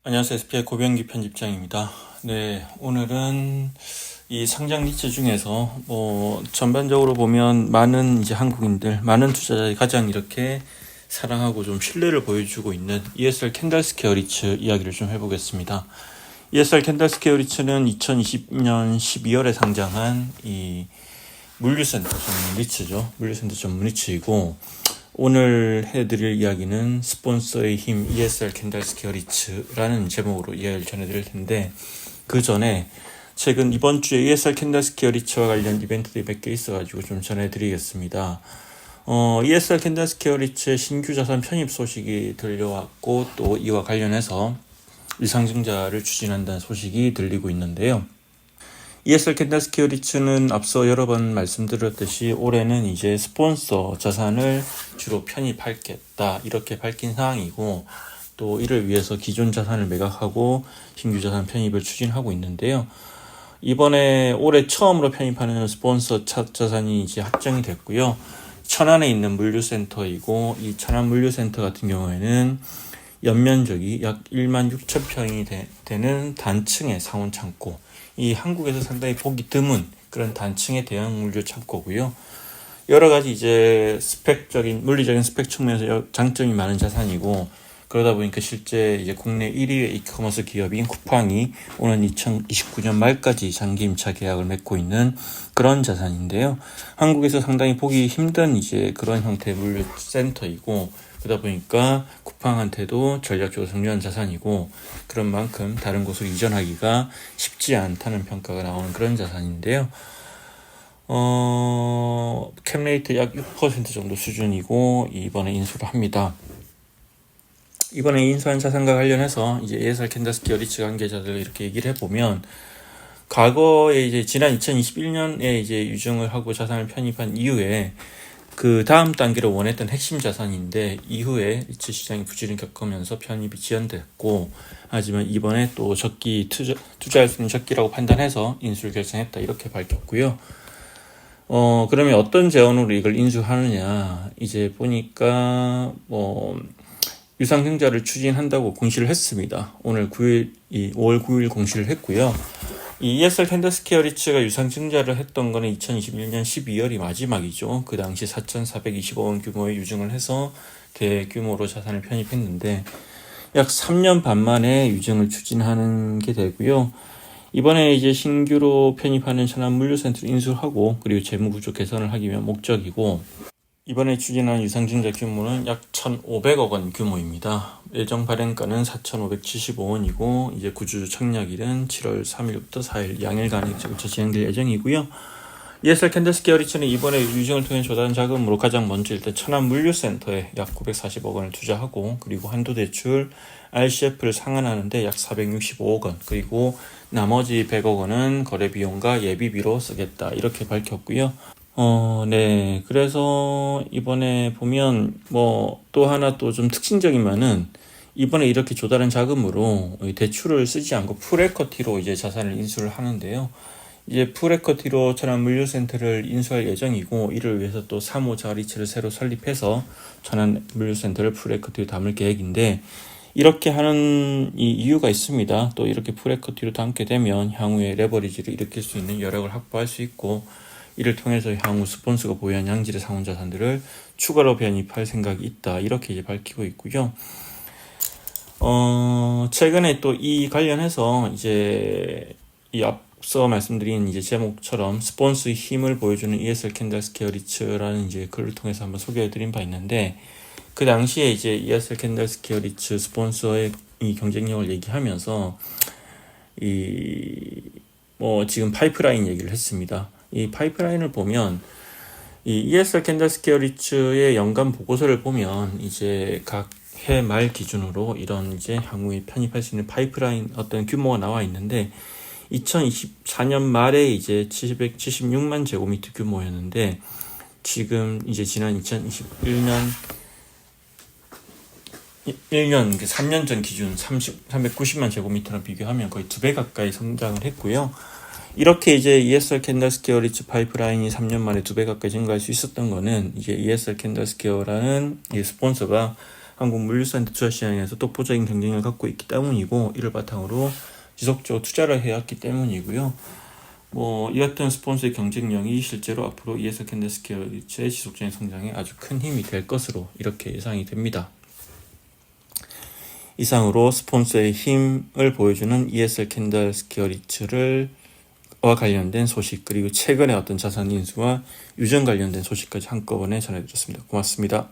안녕하세요. SPI 고병기 편집장입니다. 네, 오늘은 이 상장 리츠 중에서 전반적으로 보면 많은 이제 한국인들, 많은 투자자들이 가장 이렇게 사랑하고 좀 신뢰를 보여주고 있는 ESR 캔들스퀘어 리츠 이야기를 좀 해보겠습니다. ESR 캔들스퀘어 리츠는 2020년 12월에 상장한 이 물류센터 전문 리츠죠. 물류센터 전문 리츠이고, 오늘 해드릴 이야기는 스폰서의 힘 ESR 캔들스퀘어 리츠라는 제목으로 이야기를 전해드릴 텐데, 그 전에 최근 이번 주에 ESR 캔들스퀘어 리츠와 관련 이벤트들이 몇 개 있어가지고 좀 전해드리겠습니다. ESR 캔들스퀘어 리츠의 신규 자산 편입 소식이 들려왔고, 또 이와 관련해서 위상증자를 추진한다는 소식이 들리고 있는데요. ESR 캔들스퀘어 리츠는 앞서 여러 번 말씀드렸듯이 올해는 이제 스폰서 자산을 주로 편입하겠다 이렇게 밝힌 사항이고, 또 이를 위해서 기존 자산을 매각하고 신규 자산 편입을 추진하고 있는데요. 이번에 올해 처음으로 편입하는 스폰서 자산이 이제 확정이 됐고요. 천안에 있는 물류센터이고, 이 천안 물류센터 같은 경우에는 연면적이 약 1만 6천 평이 되는 단층의 상온 창고, 이 한국에서 상당히 보기 드문 그런 단층의 대형 물류 창고고요. 여러 가지 이제 물리적인 스펙 측면에서 장점이 많은 자산이고, 그러다 보니까 실제 이제 국내 1위의 이커머스 기업인 쿠팡이 오는 2029년 말까지 장기 임차 계약을 맺고 있는 그런 자산인데요. 한국에서 상당히 보기 힘든 이제 그런 형태의 물류 센터이고, 그러다 보니까 쿠팡한테도 전략적으로 중요한 자산이고, 그런 만큼 다른 곳으로 이전하기가 쉽지 않다는 평가가 나오는 그런 자산인데요. 캡레이트 약 6% 정도 수준이고, 이번에 인수를 합니다. 이번에 인수한 자산과 관련해서 이제 ESR 캔들스퀘어 리츠 관계자들 이렇게 얘기를 해보면, 과거에 이제 지난 2021년에 이제 유증을 하고 자산을 편입한 이후에 그 다음 단계를 원했던 핵심 자산인데, 이후에 리츠 시장이 부진을 겪으면서 편입이 지연됐고, 하지만 이번에 또 투자할 수 있는 적기라고 판단해서 인수를 결정했다 이렇게 밝혔고요. 그러면 어떤 재원으로 이걸 인수하느냐, 이제 보니까 유상증자를 추진한다고 공시를 했습니다. 오늘 5월 9일 공시를 했고요. 이 ESR 캔들스퀘어 리츠가 유상증자를 했던 거는 2021년 12월이 마지막이죠. 그 당시 4,425억 원 규모의 유증을 해서 대규모로 자산을 편입했는데, 약 3년 반 만에 유증을 추진하는 게 되고요. 이번에 이제 신규로 편입하는 천안 물류센터를 인수하고, 그리고 재무구조 개선을 하기 위한 목적이고, 이번에 추진한 유상증자 규모는 약 1,500억 원 규모입니다. 예정 발행가는 4,575원이고, 이제 구주 청약일은 7월 3일부터 4일 양일간 진행될 예정이고요. ESR 캔들스퀘어 리츠는 이번에 유증을 통해 조달한 자금으로 가장 먼저 일단 천안 물류센터에 약 940억 원을 투자하고, 그리고 한도대출 RCF를 상환하는데 약 465억 원, 그리고 나머지 100억 원은 거래비용과 예비비로 쓰겠다 이렇게 밝혔고요. 네. 그래서 이번에 보면 또 하나 또 좀 특징적인 면은, 이번에 이렇게 조달한 자금으로 대출을 쓰지 않고 풀에쿼티로 이제 자산을 인수를 하는데요. 이제 풀에쿼티로 천안 물류센터를 인수할 예정이고, 이를 위해서 또 3호 자리체를 새로 설립해서 천안 물류센터를 풀에쿼티로 담을 계획인데, 이렇게 하는 이유가 있습니다. 또 이렇게 풀에쿼티로 담게 되면 향후에 레버리지를 일으킬 수 있는 여력을 확보할 수 있고, 이를 통해서 향후 스폰서가 보유한 양질의 상호 자산들을 추가로 편입할 생각이 있다 이렇게 이제 밝히고 있고요. 최근에 또 이 관련해서 이제 이 앞서 말씀드린 이제 제목처럼 스폰서의 힘을 보여주는 ESR 캔들스퀘어 리츠라는 이제 글을 통해서 한번 소개해드린 바 있는데, 그 당시에 이제 ESR 캔들스퀘어 리츠 스폰서의 이 경쟁력을 얘기하면서 지금 파이프라인 얘기를 했습니다. 이 파이프라인을 보면, 이 ESR 캔들스퀘어 리츠의 연간 보고서를 보면 이제 각 해 말 기준으로 이런 이제 향후에 편입할 수 있는 파이프라인 어떤 규모가 나와 있는데, 2024년 말에 이제 776만 제곱미터 규모였는데, 지금 이제 지난 2021년 3년 전 기준 390만 제곱미터랑 비교하면 거의 2배 가까이 성장을 했고요. 이렇게 이제 ESR 캔들스퀘어 리츠 파이프라인이 3년 만에 2배 가까이 증가할 수 있었던 거는, 이제 ESR 캔들스퀘어라는 이 스폰서가 한국 물류산업 투자 시장에서 독보적인 경쟁력을 갖고 있기 때문이고, 이를 바탕으로 지속적으로 투자를 해왔기 때문이고요. 이 같은 스폰서의 경쟁력이 실제로 앞으로 ESL 캔들스퀘어 리츠의 지속적인 성장에 아주 큰 힘이 될 것으로 이렇게 예상이 됩니다. 이상으로 스폰서의 힘을 보여주는 ESL 캔들스퀘어 리츠와 관련된 소식, 그리고 최근에 어떤 자산 인수와 유전 관련된 소식까지 한꺼번에 전해드렸습니다. 고맙습니다.